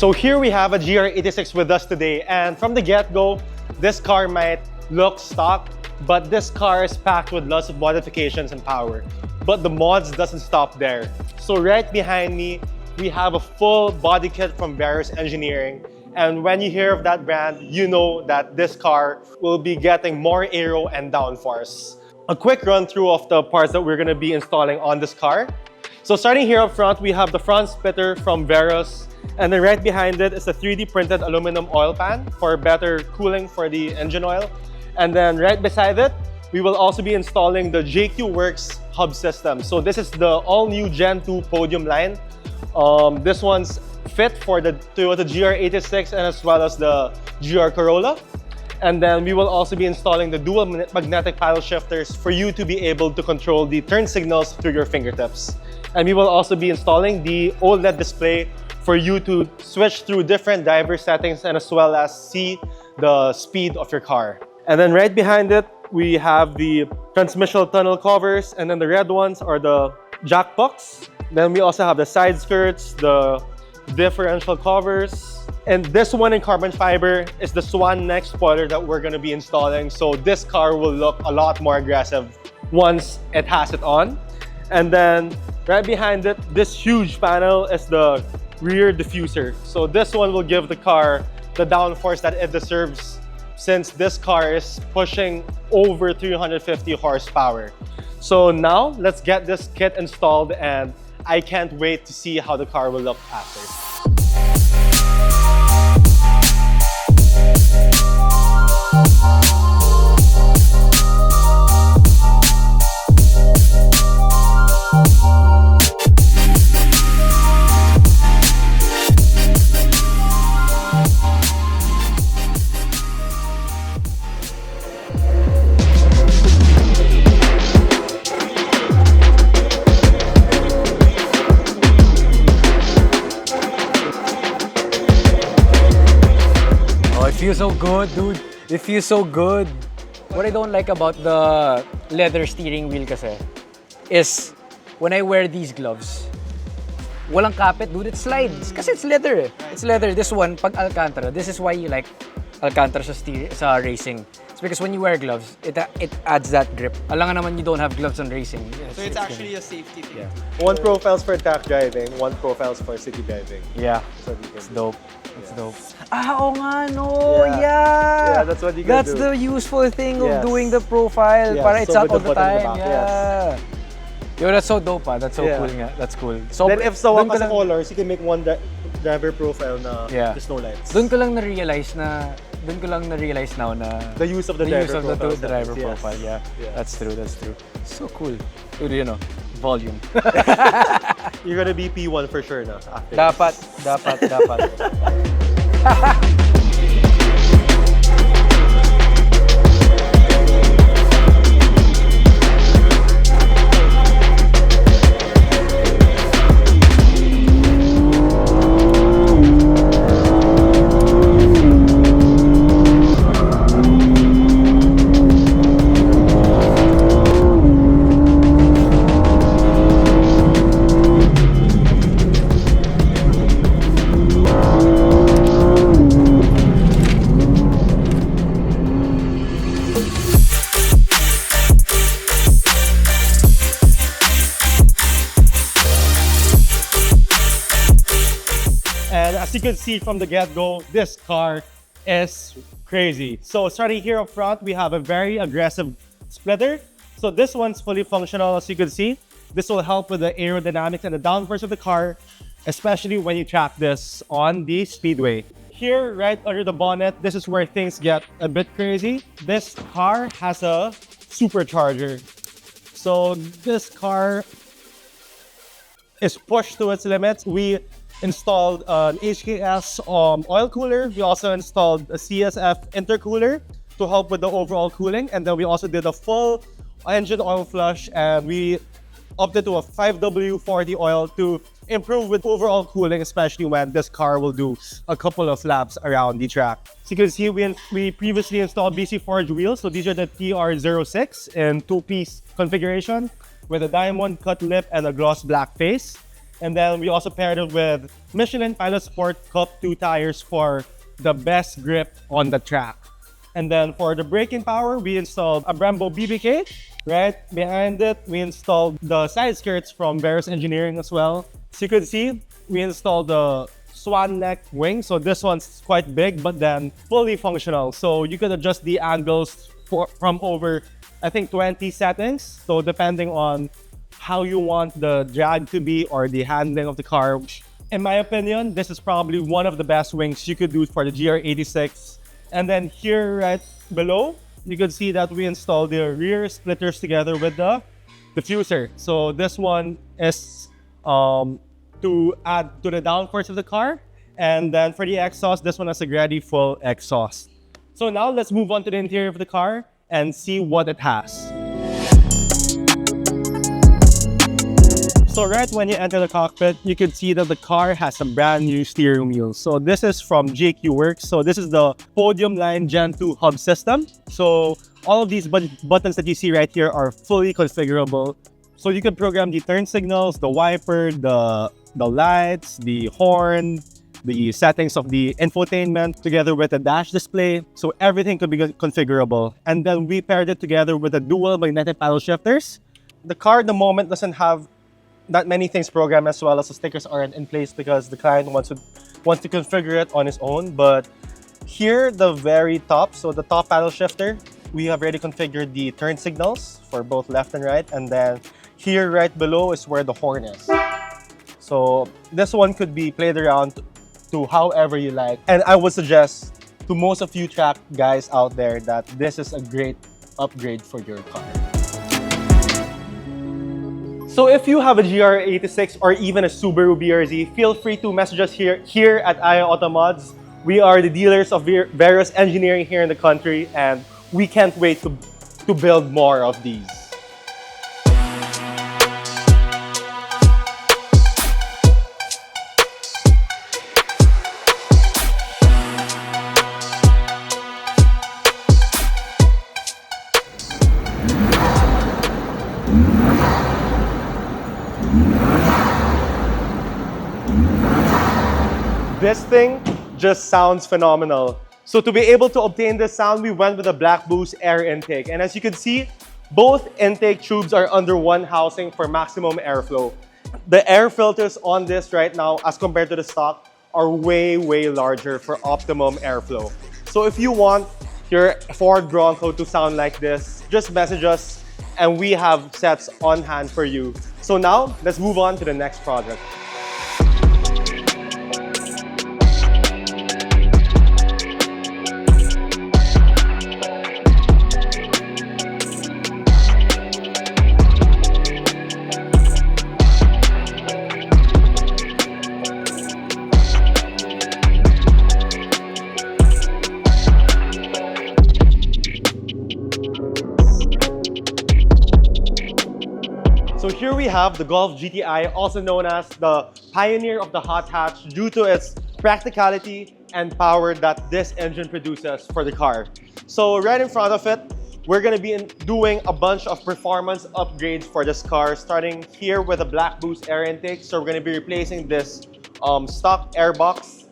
So here we have a GR86 with us today, and from the get-go, this car might look stock, but this car is packed with lots of modifications and power. But the mods doesn't stop there. So right behind me, we have a full body kit from Verus Engineering. And when you hear of that brand, you know that this car will be getting more aero and downforce. A quick run through of the parts that we're gonna be installing on this car. So starting here up front, we have the front splitter from Verus. And then right behind it is a 3D printed aluminum oil pan for better cooling for the engine oil. And then right beside it, we will also be installing the JQ Werks hub system. So this is the all-new Gen 2 Podium line. This one's fit for the Toyota GR86 and as well as the GR Corolla. And then we will also be installing the dual magnetic paddle shifters for you to be able to control the turn signals through your fingertips. And we will also be installing the OLED display for you to switch through different driver settings and as well as see the speed of your car. And then right behind it, we have the transmission tunnel covers, and then the red ones are the jack pucks. Then we also have the side skirts, the differential covers. And this one in carbon fiber is the Swan neck spoiler that we're gonna be installing. So this car will look a lot more aggressive once it has it on. And then right behind it, this huge panel is the rear diffuser. So this one will give the car the downforce that it deserves, since this car is pushing over 350 horsepower. So now let's get this kit installed, and I can't wait to see how the car will look after. It feels so good, dude. It feels so good. What I don't like about the leather steering wheel kasi is when I wear these gloves, walang kapit, dude. It slides kasi it's leather eh. It's leather. This one, pag Alcantara, this is why you like Alcantara sa racing. It's because when you wear gloves, it adds that grip. Alangan naman you don't have gloves on racing. So it's actually a safety thing. Yeah. One profile's for track driving, one profile's for city driving. Yeah, That's what you can it's do. dope. It's dope. Ah, oo nga, no. Yeah. That's what you can That's do. the useful thing of Yes. doing the profile. Yes, Para it's so out with all the the button in the time. back, Yeah. Yo, that's so dope, ah. That's so Yeah. cool nga. That's cool. So, Then if sa dun ko wakas lang- colors, you can make one driver profile na Yeah. there's no lights. Doon ko lang na-realize now na The use of the the driver use of the profile. driver yes. profile. Yeah. Yes. That's true. That's true. So cool. Dude, you know, volume. You're gonna be P1 for sure na after dapat. And as you can see from the get-go, this car is crazy. So starting here up front, we have a very aggressive splitter. So this one's fully functional, as you can see. This will help with the aerodynamics and the downforce of the car, especially when you track this on the speedway. Here, right under the bonnet, this is where things get a bit crazy. This car has a supercharger. So this car is pushed to its limits. We installed an HKS oil cooler. We also installed a CSF intercooler to help with the overall cooling. And then we also did a full engine oil flush, and we opted to a 5W40 oil to improve with overall cooling, especially when this car will do a couple of laps around the track. So you can see we previously installed BC Forge wheels. So these are the TR86 in two-piece configuration with a diamond cut lip and a gloss black face. And then we also paired it with Michelin Pilot Sport Cup 2 tires for the best grip on the track. And then for the braking power, we installed a Brembo BBK. Right behind it, we installed the side skirts from Verus Engineering as well. So you could see, we installed the swan neck wing. So this one's quite big, but then fully functional. So you could adjust the angles from over, I think, 20 settings. So depending on how you want the drag to be or the handling of the car. In my opinion, this is probably one of the best wings you could do for the GR86. And then here right below, you can see that we installed the rear splitters together with the diffuser. So this one is to add to the downforce of the car. And then for the exhaust, this one has a Grady full exhaust. So now let's move on to the interior of the car and see what it has. So right when you enter the cockpit, you can see that the car has a brand new steering wheel. So this is from Werks. So this is the Podium line Gen 2 hub system. So all of these buttons that you see right here are fully configurable. So you can program the turn signals, the wiper, the lights, the horn, the settings of the infotainment together with the dash display. So everything could be configurable. And then we paired it together with the dual magnetic paddle shifters. The car at the moment doesn't have that many things programmed, as well as the stickers aren't in place because the client wants to configure it on his own. But here, the very top, so the top paddle shifter, we have already configured the turn signals for both left and right. And then here right below is where the horn is. So this one could be played around to however you like. And I would suggest to most of you track guys out there that this is a great upgrade for your car. So if you have a GR86 or even a Subaru BRZ, feel free to message us here at I I Automods. We are the dealers of Verus Engineering here in the country, and we can't wait to build more of these. This thing just sounds phenomenal. So to be able to obtain this sound, we went with a Black Boost air intake. And as you can see, both intake tubes are under one housing for maximum airflow. The air filters on this right now, as compared to the stock, are way, way larger for optimum airflow. So if you want your Ford Bronco to sound like this, just message us and we have sets on hand for you. So now, let's move on to the next project. So here we have the Golf GTI, also known as the pioneer of the hot hatch due to its practicality and power that this engine produces for the car. So right in front of it, we're going to be doing a bunch of performance upgrades for this car, starting here with a Black Boost air intake. So we're going to be replacing this stock air box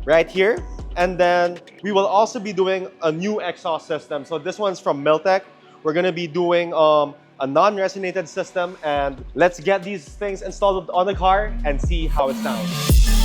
right here. And then we will also be doing a new exhaust system. So this one's from Miltech. We're going to be doing a non-resonated system, and let's get these things installed on the car and see how it sounds.